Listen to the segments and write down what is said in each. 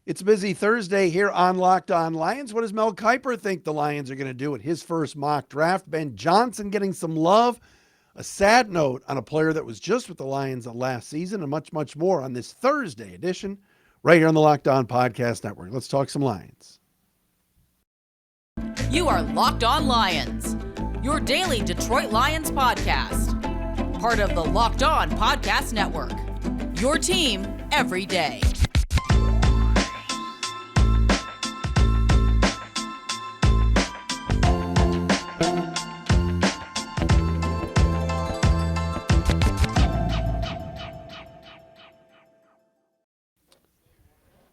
It's a busy Thursday here on Locked On Lions. What does Mel Kiper think the Lions are going to do at his first mock draft? Ben Johnson getting some love. A sad note on a player that was just with the Lions last season, and much, much more on this Thursday edition right here on the Locked On Podcast Network. Let's talk some Lions. You are Locked On Lions, your daily Detroit Lions podcast. Part of the Locked On Podcast Network, your team every day.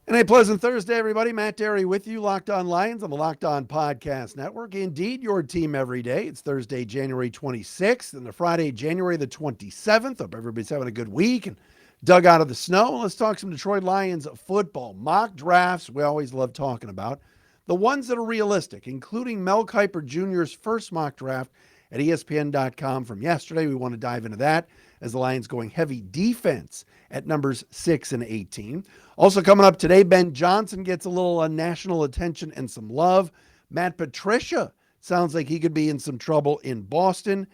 And a pleasant Thursday, everybody. Matt Dery with you, Locked On Lions on the Locked On Podcast Network. Indeed, your team every day. It's Thursday, January 26th, and the Friday, January the 27th. Hope everybody's having a good week and dug out of the snow. Let's talk some Detroit Lions football. Mock drafts, we always love talking about. The ones that are realistic, including Mel Kiper Jr.'s first mock draft at ESPN.com from yesterday. We want to dive into that as the Lions going heavy defense at numbers 6 and 18. Also coming up today, Ben Johnson gets a little national attention and some love. Patricia sounds like he could be in some trouble in Boston.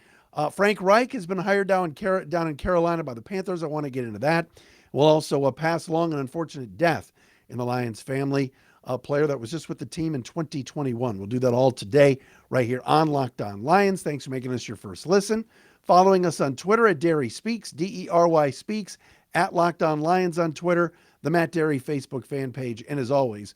Frank Reich has been hired down in Carolina by the Panthers. I want to get into that. We'll also pass along an unfortunate death in the Lions family, a player that was just with the team in 2021. We'll do that all today right here on Locked On Lions. Thanks for making us your first listen. Following us on Twitter at Dery Speaks, D-E-R-Y Speaks, at Locked On Lions on Twitter, the Matt Dery Facebook fan page, and as always,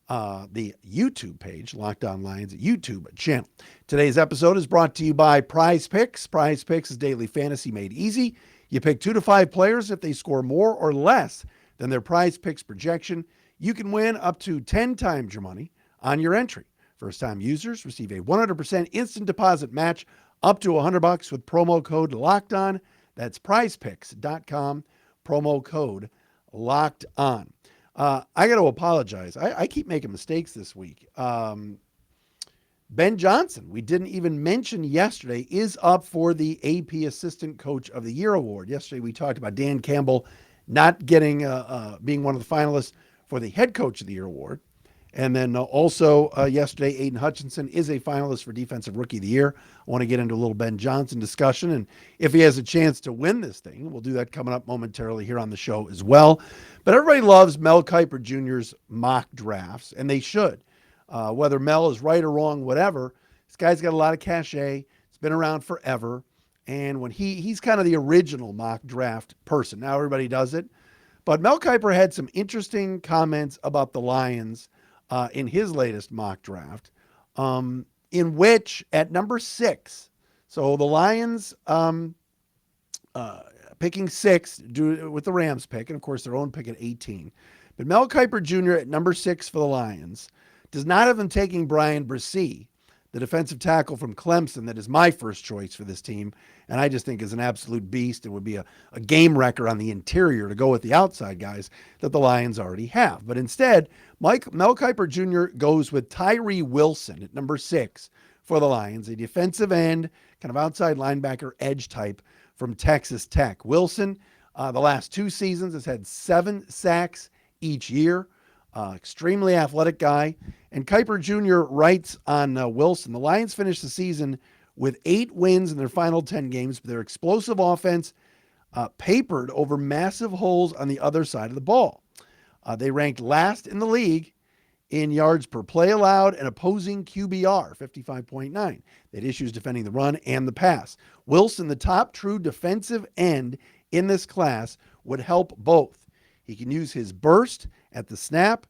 the YouTube page, Locked On Lions YouTube channel. Today's episode is brought to you by PrizePicks. PrizePicks is daily fantasy made easy. You pick 2 to 5 players. If they score more or less than their PrizePicks projection, you can win up to 10 times your money on your entry. First-time users receive a 100% instant deposit match up to $100 with promo code LOCKEDON. That's prizepicks.com, promo code Locked On. I got to apologize. I keep making mistakes this week. Ben Johnson, we didn't even mention yesterday, is up for the AP Assistant Coach of the Year award. Yesterday we talked about Dan Campbell not getting being one of the finalists for the Head Coach of the Year award. And then also yesterday, Aiden Hutchinson is a finalist for Defensive Rookie of the Year. I want to get into a little Ben Johnson discussion. And if he has a chance to win this thing, we'll do that coming up momentarily here on the show as well. But everybody loves Mel Kiper Jr.'s mock drafts, and they should. Whether Mel is right or wrong, whatever, this guy's got a lot of cachet. It's been around forever. And when he's kind of the original mock draft person. Now everybody does it. But Mel Kiper had some interesting comments about the Lions in his latest mock draft, in which at number 6, so the Lions picking 6 with the Rams pick, and of course their own pick at 18. But Mel Kiper Jr. at number 6 for the Lions does not have them taking Brian Bresee, the defensive tackle from Clemson that is my first choice for this team, and I just think is an absolute beast and would be a game wrecker on the interior to go with the outside guys that the Lions already have. But instead, Mel Kiper Jr. goes with Tyree Wilson at number 6 for the Lions, a defensive end, kind of outside linebacker edge type from Texas Tech. Wilson, the last 2 seasons, has had 7 sacks each year. Extremely athletic guy. And Kiper Jr. writes on Wilson, the Lions finished the season with 8 wins in their final 10 games, but their explosive offense papered over massive holes on the other side of the ball. They ranked last in the league in yards per play allowed and opposing QBR, 55.9. They had issues defending the run and the pass. Wilson, the top true defensive end in this class, would help both. He can use his burst at the snap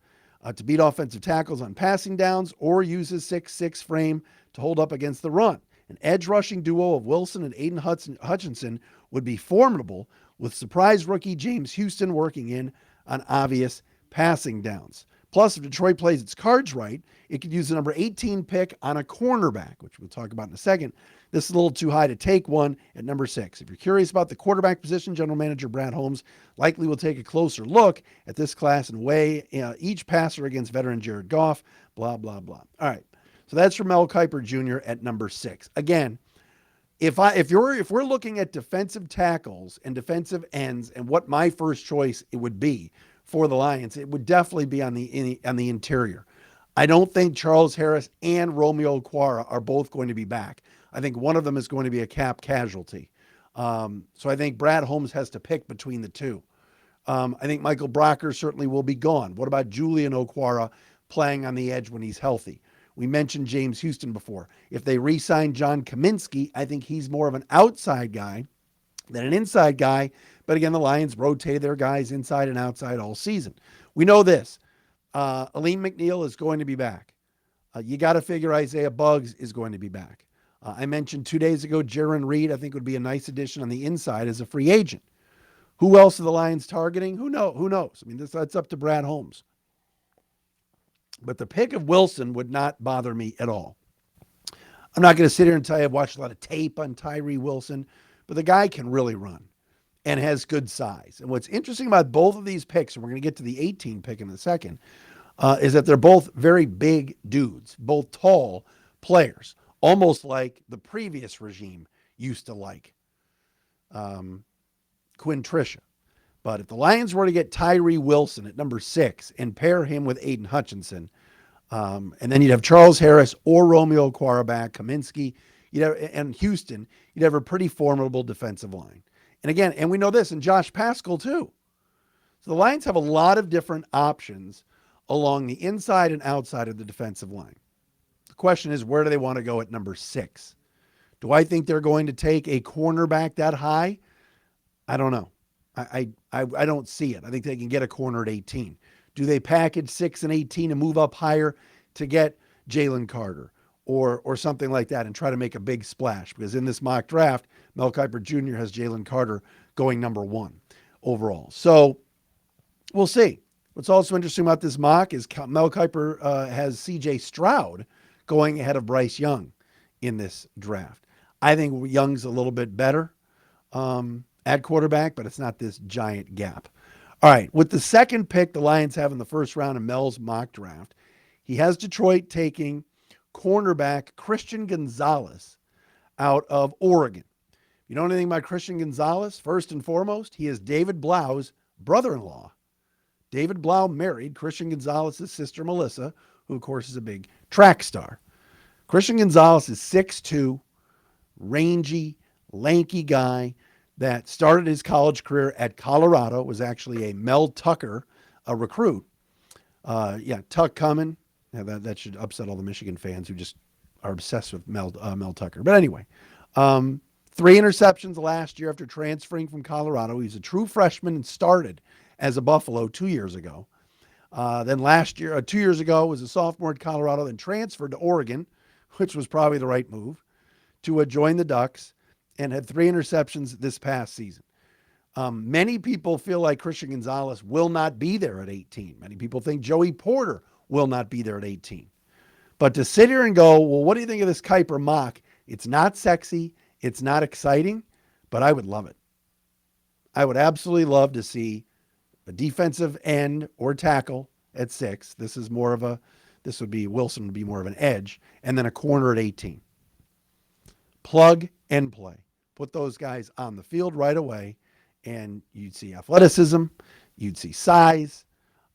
to beat offensive tackles on passing downs or use his 6'6" frame to hold up against the run. An edge rushing duo of Wilson and Aiden Hutchinson would be formidable, with surprise rookie James Houston working in on obvious passing downs. Plus, if Detroit plays its cards right, it could use the number 18 pick on a cornerback, which we'll talk about in a second. This is a little too high to take one at number 6. If you're curious about the quarterback position, General Manager Brad Holmes likely will take a closer look at this class and weigh each passer against veteran Jared Goff, blah, blah, blah. All right, so that's for Mel Kiper Jr. at number 6. Again, if we're looking at defensive tackles and defensive ends and what my first choice it would be for the Lions, it would definitely be on the interior. I don't think Charles Harris and Romeo Okwara are both going to be back. I think one of them is going to be a cap casualty. So I think Brad Holmes has to pick between the two. I think Michael Brocker certainly will be gone. What about Julian Okwara playing on the edge when he's healthy? We mentioned James Houston before. If they re-sign John Kaminsky, I think he's more of an outside guy than an inside guy. But again, the Lions rotated their guys inside and outside all season. We know this. Aleem McNeil is going to be back. You got to figure Isaiah Buggs is going to be back. I mentioned 2 days ago, Jaron Reed, I think would be a nice addition on the inside as a free agent. Who else are the Lions targeting? Who knows? I mean, that's up to Brad Holmes. But the pick of Wilson would not bother me at all. I'm not going to sit here and tell you I've watched a lot of tape on Tyree Wilson, but the guy can really run and has good size. And what's interesting about both of these picks, and we're going to get to the 18 pick in a second, is that they're both very big dudes, both tall players, almost like the previous regime used to like Patricia. But if the Lions were to get Tyree Wilson at number 6 and pair him with Aiden Hutchinson, and then you'd have Charles Harris or Romeo Okwara back, Kaminsky, and Houston, you'd have a pretty formidable defensive line. And again, and we know this, and Josh Paschal too. So the Lions have a lot of different options along the inside and outside of the defensive line. The question is, where do they want to go at number 6? Do I think they're going to take a cornerback that high? I don't know. I don't see it. I think they can get a corner at 18. Do they package 6 and 18 and move up higher to get Jalen Carter or something like that and try to make a big splash? Because in this mock draft, Mel Kiper Jr. has Jalen Carter going number 1 overall. So we'll see. What's also interesting about this mock is Mel Kiper has C.J. Stroud going ahead of Bryce Young in this draft. I think Young's a little bit better at quarterback, but it's not this giant gap. All right, with the second pick the Lions have in the first round of Mel's mock draft, he has Detroit taking cornerback Christian Gonzalez out of Oregon. You know anything about Christian Gonzalez? First and foremost, he is David Blau's brother-in-law. David Blau married Christian Gonzalez's sister, Melissa, who, of course, is a big track star. Christian Gonzalez is 6'2", rangy, lanky guy that started his college career at Colorado, was actually a Mel Tucker recruit. Tuck coming. Yeah, that should upset all the Michigan fans who just are obsessed with Mel Tucker. But anyway, 3 interceptions last year after transferring from Colorado. He's a true freshman and started as a Buffalo 2 years ago. Then last year, 2 years ago, was a sophomore at Colorado, then transferred to Oregon, which was probably the right move, to join the Ducks, and had 3 interceptions this past season. Many people feel like Christian Gonzalez will not be there at 18. Many people think Joey Porter will not be there at 18. But to sit here and go, well, what do you think of this Kiper mock? It's not sexy. It's not exciting, but I would love it. I would absolutely love to see a defensive end or tackle at 6. Wilson would be more of an edge, and then a corner at 18. Plug and play. Put those guys on the field right away, and you'd see athleticism, you'd see size.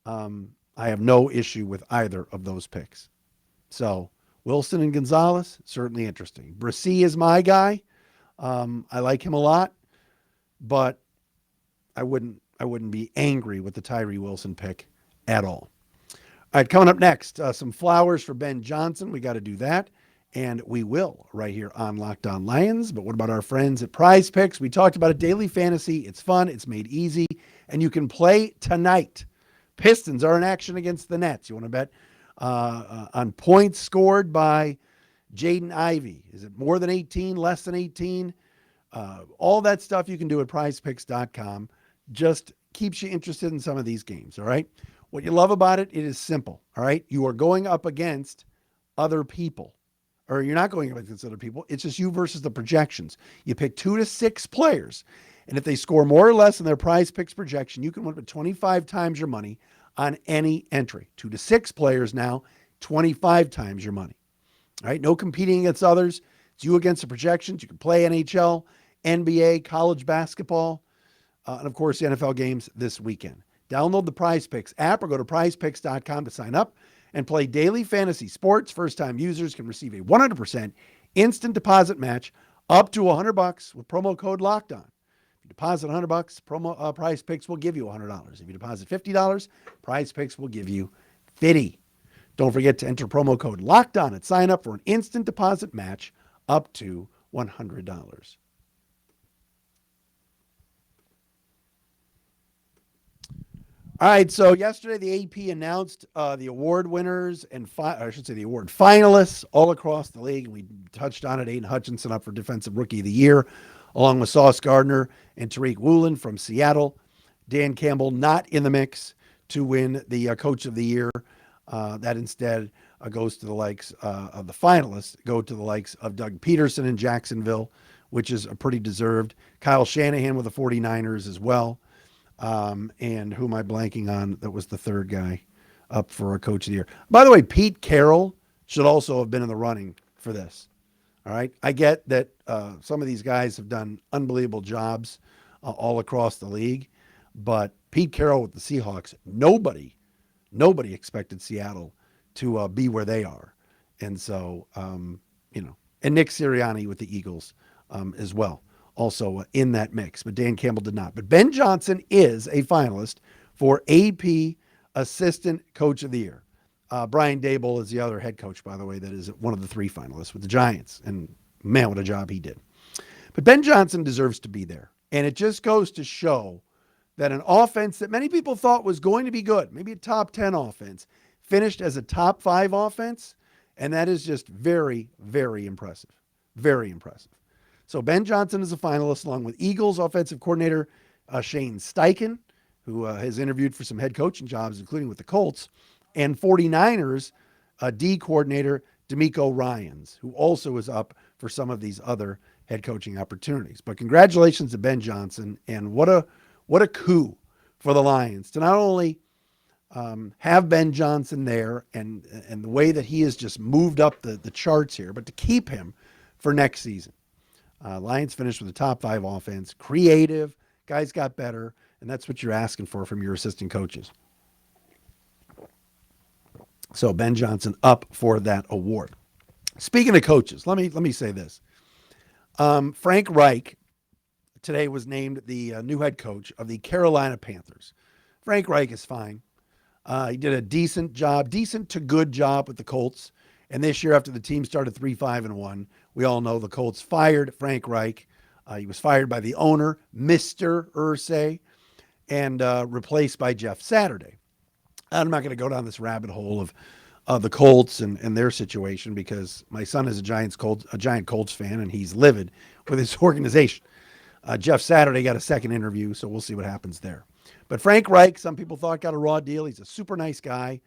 I have no issue with either of those picks. So Wilson and Gonzalez, certainly interesting. Bresee is my guy. I like him a lot, but I wouldn't be angry with the Tyree Wilson pick at all. All right, coming up next, some flowers for Ben Johnson. We got to do that. And we will right here on Locked On Lions. But what about our friends at PrizePicks? We talked about it, daily fantasy. It's fun. It's made easy. And you can play tonight. Pistons are in action against the Nets. You want to bet on points scored by Jaden Ivey. Is it more than 18, less than 18? All that stuff you can do at prizepicks.com. Just keeps you interested in some of these games, all right? What you love about it, it is simple, all right? You are going up against other people. Or you're not going up against other people. It's just you versus the projections. You pick 2 to 6 players, and if they score more or less in their PrizePicks projection, you can win up to 25 times your money on any entry. 2 to 6 players now, 25 times your money. All right, no competing against others. It's you against the projections. You can play NHL, NBA, college basketball, and of course the NFL games this weekend. Download the PrizePicks app or go to prizepicks.com to sign up and play daily fantasy sports. First-time users can receive a 100% instant deposit match up to $100 with promo code LOCKEDON. If you deposit $100, PrizePicks will give you $100. If you deposit $50, PrizePicks will give you $50. Don't forget to enter promo code LOCKEDON at sign up for an instant deposit match up to $100. All right, so yesterday the AP announced the award winners and the award finalists all across the league. We touched on it. Aiden Hutchinson up for Defensive Rookie of the Year, along with Sauce Gardner and Tariq Woolen from Seattle. Dan Campbell not in the mix to win the Coach of the Year. That instead goes to the likes of the finalists, go to the likes of Doug Peterson in Jacksonville, which is a pretty deserved. Kyle Shanahan with the 49ers as well. And who am I blanking on? That was the third guy up for a Coach of the Year. By the way, Pete Carroll should also have been in the running for this. All right. I get that some of these guys have done unbelievable jobs all across the league, but Pete Carroll with the Seahawks, nobody expected Seattle to be where they are. And so, and Nick Sirianni with the Eagles as well. Also in that mix, but Dan Campbell did not. But Ben Johnson is a finalist for AP Assistant Coach of the Year. Brian Daboll is the other head coach, by the way, that is one of the three finalists with the Giants. And man, what a job he did. But Ben Johnson deserves to be there. And it just goes to show that an offense that many people thought was going to be good, maybe a top 10 offense, finished as a top 5 offense. And that is just very, very impressive. Very impressive. So Ben Johnson is a finalist along with Eagles offensive coordinator Shane Steichen, who has interviewed for some head coaching jobs, including with the Colts, and 49ers D coordinator DeMeco Ryans, who also is up for some of these other head coaching opportunities. But congratulations to Ben Johnson, and what a coup for the Lions to not only have Ben Johnson there and the way that he has just moved up the charts here, but to keep him for next season. Lions finished with a top 5 offense, creative, guys got better, and that's what you're asking for from your assistant coaches. So Ben Johnson up for that award. Speaking of coaches, let me say this. Frank Reich today was named the new head coach of the Carolina Panthers. Frank Reich is fine. He did a decent to good job with the Colts. And this year, after the team started 3-5-1, we all know the Colts fired Frank Reich. He was fired by the owner, Mr. Irsay, and replaced by Jeff Saturday. I'm not going to go down this rabbit hole of the Colts and their situation because my son is a giant Colts fan, and he's livid with his organization. Jeff Saturday got a second interview, so we'll see what happens there. But Frank Reich, some people thought got a raw deal. He's a super nice guy.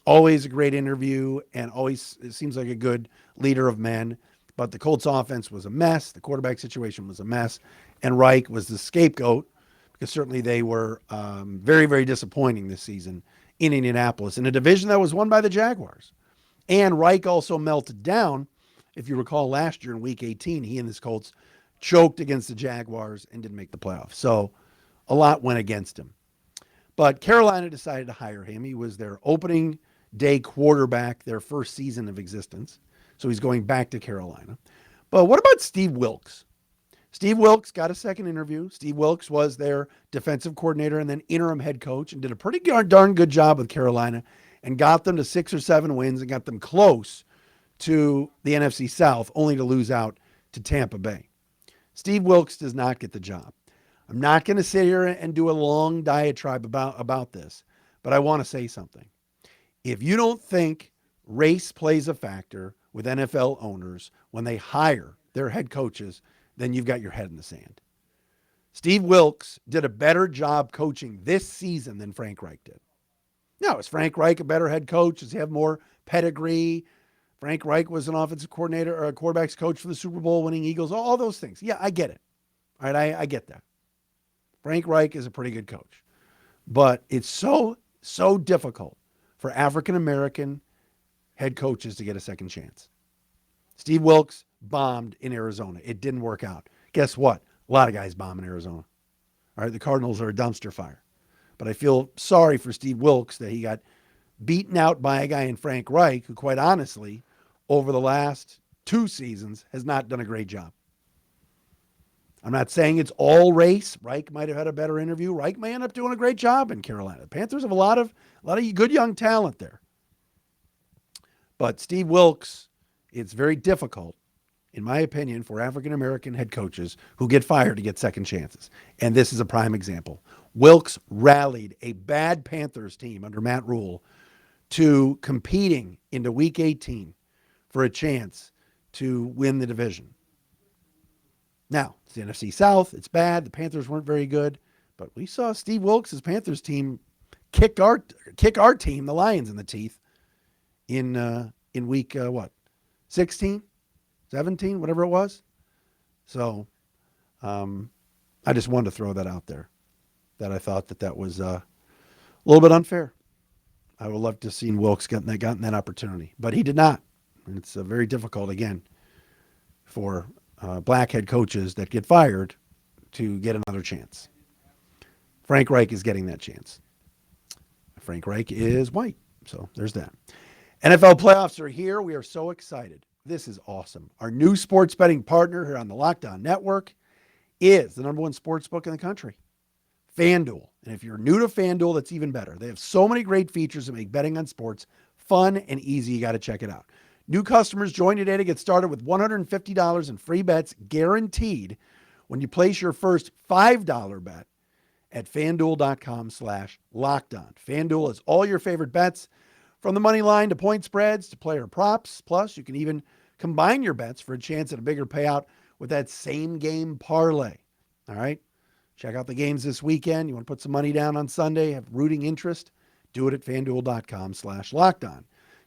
Always a great interview, and always it seems like a good leader of men. But the Colts offense was a mess. The quarterback situation was a mess. And Reich was the scapegoat because certainly they were very, very disappointing this season in Indianapolis in a division that was won by the Jaguars. And Reich also melted down. If you recall last year in Week 18, he and his Colts choked against the Jaguars and didn't make the playoffs. So a lot went against him. But Carolina decided to hire him. He was their opening day quarterback, their first season of existence. So he's going back to Carolina. But what about Steve Wilks? Steve Wilks got a second interview. Steve Wilks was their defensive coordinator and then interim head coach and did a pretty darn good job with Carolina and got them to 6 or 7 wins and got them close to the NFC South, only to lose out to Tampa Bay. Steve Wilks does not get the job. I'm not going to sit here and do a long diatribe about this, but I want to say something. If you don't think race plays a factor with NFL owners when they hire their head coaches, then you've got your head in the sand. Steve Wilks did a better job coaching this season than Frank Reich did. Now, is Frank Reich a better head coach? Does he have more pedigree? Frank Reich was an offensive coordinator or a quarterback's coach for the Super Bowl winning Eagles, all those things. Yeah, I get it. All right, I get that. Frank Reich is a pretty good coach. But it's so difficult for African-American head coaches to get a second chance. Steve Wilks bombed in Arizona. It didn't work out. Guess what? A lot of guys bomb in Arizona. All right, the Cardinals are a dumpster fire. But I feel sorry for Steve Wilkes that he got beaten out by a guy in Frank Reich, who quite honestly, over the last 2 seasons, has not done a great job. I'm not saying it's all race. Reich might have had a better interview. Reich may end up doing a great job in Carolina. The Panthers have a lot of good young talent there. But Steve Wilkes, it's very difficult, in my opinion, for African-American head coaches who get fired to get second chances. And this is a prime example. Wilkes rallied a bad Panthers team under Matt Rule to competing into Week 18 for a chance to win the division. Now, it's the NFC South. It's bad. The Panthers weren't very good. But we saw Steve Wilkes' Panthers team kick our team, the Lions, in the teeth in week, 16, 17, whatever it was. So I just wanted to throw that out there, that I thought that was a little bit unfair. I would love to have seen Wilkes gotten that opportunity, but he did not. And it's very difficult, again, for black head coaches that get fired to get another chance. Frank Reich is getting that chance. Frank Reich is white, so there's that. NFL playoffs are here. We are so excited. This is awesome. Our new sports betting partner here on the Locked On Network is the number one sports book in the country, FanDuel. And if you're new to FanDuel, that's even better. They have so many great features that make betting on sports fun and easy. You got to check it out. New customers join today to get started with $150 in free bets guaranteed when you place your first $5 bet at FanDuel.com/lockedon. FanDuel has all your favorite bets, from the money line to point spreads to player props. Plus, you can even combine your bets for a chance at a bigger payout with that same game parlay. All right? Check out the games this weekend. You want to put some money down on Sunday, have rooting interest, do it at FanDuel.com/lockedon.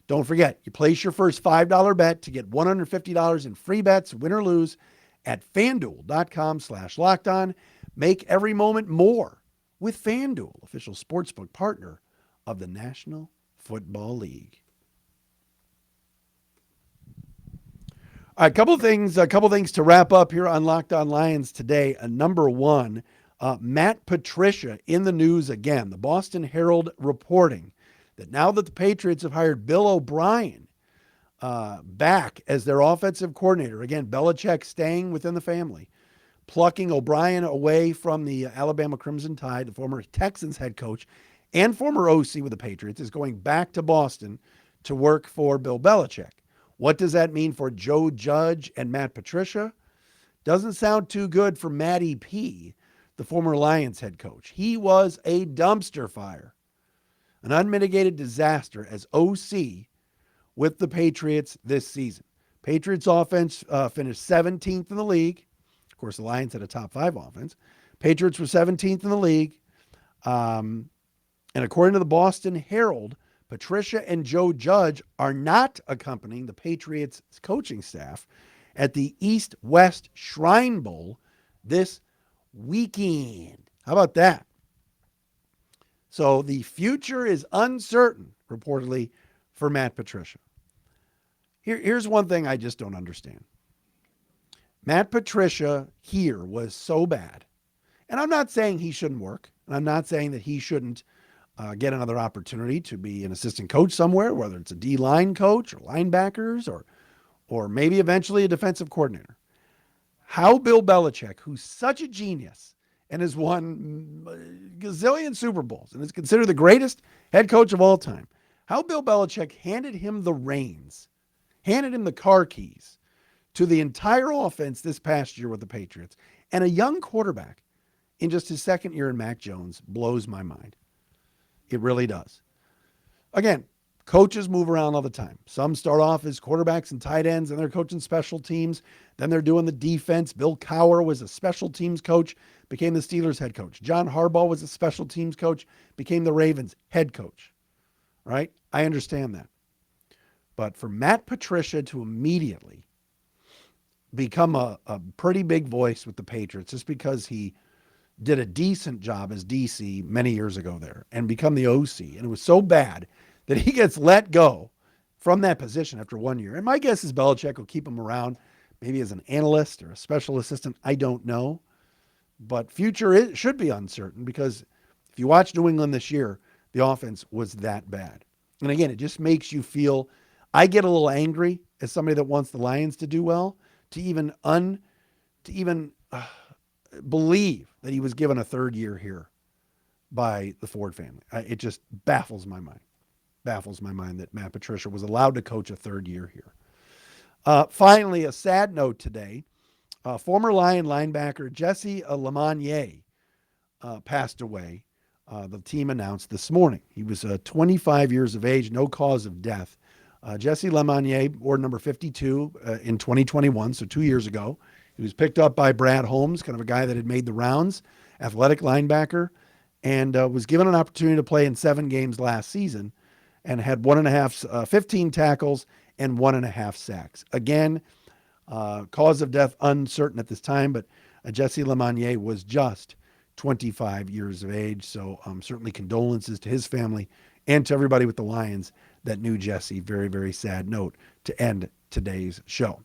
Don't forget, you place your first $5 bet to get $150 in free bets, win or lose, at FanDuel.com/lockedon. Make every moment more with FanDuel, official sportsbook partner of the National Football League. All right, couple things to wrap up here on Locked On Lions today. Number one, Matt Patricia in the news again. The Boston Herald reporting that now that the Patriots have hired Bill O'Brien back as their offensive coordinator, again, Belichick staying within the family, plucking O'Brien away from the Alabama Crimson Tide, the former Texans head coach and former OC with the Patriots, is going back to Boston to work for Bill Belichick. What does that mean for Joe Judge and Matt Patricia? Doesn't sound too good for Matty P, the former Lions head coach. He was a dumpster fire, an unmitigated disaster as OC with the Patriots this season. Patriots offense finished 17th in the league. Of course, the Lions had a top 5 offense. Patriots were 17th in the league. And according to the Boston Herald, Patricia and Joe Judge are not accompanying the Patriots coaching staff at the East-West Shrine Bowl this weekend. How about that? So the future is uncertain, reportedly, for Matt Patricia. Here's one thing I just don't understand. Matt Patricia here was so bad. And I'm not saying he shouldn't work. And I'm not saying that he shouldn't get another opportunity to be an assistant coach somewhere, whether it's a D-line coach or linebackers or maybe eventually a defensive coordinator. How Bill Belichick, who's such a genius and has won gazillion Super Bowls and is considered the greatest head coach of all time, how Bill Belichick handed him the reins, handed him the car keys to the entire offense this past year with the Patriots, and a young quarterback in just his second year in Mac Jones, blows my mind. It really does. Again, coaches move around all the time. Some start off as quarterbacks and tight ends, and they're coaching special teams. Then they're doing the defense. Bill Cowher was a special teams coach, became the Steelers head coach. John Harbaugh was a special teams coach, became the Ravens head coach. Right? I understand that. But for Matt Patricia to immediately become a pretty big voice with the Patriots just because he did a decent job as DC many years ago there and become the OC, and it was so bad that he gets let go from that position after 1 year. And my guess is Belichick will keep him around, maybe as an analyst or a special assistant. I don't know. But future should be uncertain, because if If you watch New England this year, the offense was that bad. And again, it just makes you feel, I get a little angry as somebody that wants the Lions to do well, to even believe that he was given a third year here by the Ford family. It just baffles my mind. Baffles my mind that Matt Patricia was allowed to coach a third year here. Finally, a sad note today. Former Lion linebacker Jesse Lemonier passed away. The team announced this morning. He was 25 years of age, no cause of death. Jesse Lemonier wore number 52 in 2021, so 2 years ago. He was picked up by Brad Holmes, kind of a guy that had made the rounds, athletic linebacker, and was given an opportunity to play in 7 games last season and had 15 tackles and 1.5 sacks. Again, cause of death uncertain at this time, but Jesse Lemonier was just 25 years of age. So certainly condolences to his family and to everybody with the Lions that knew Jesse. Very, very sad note to end today's show.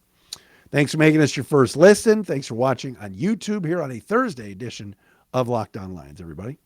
Thanks for making us your first listen. Thanks for watching on YouTube here on a Thursday edition of Locked On Lions, everybody.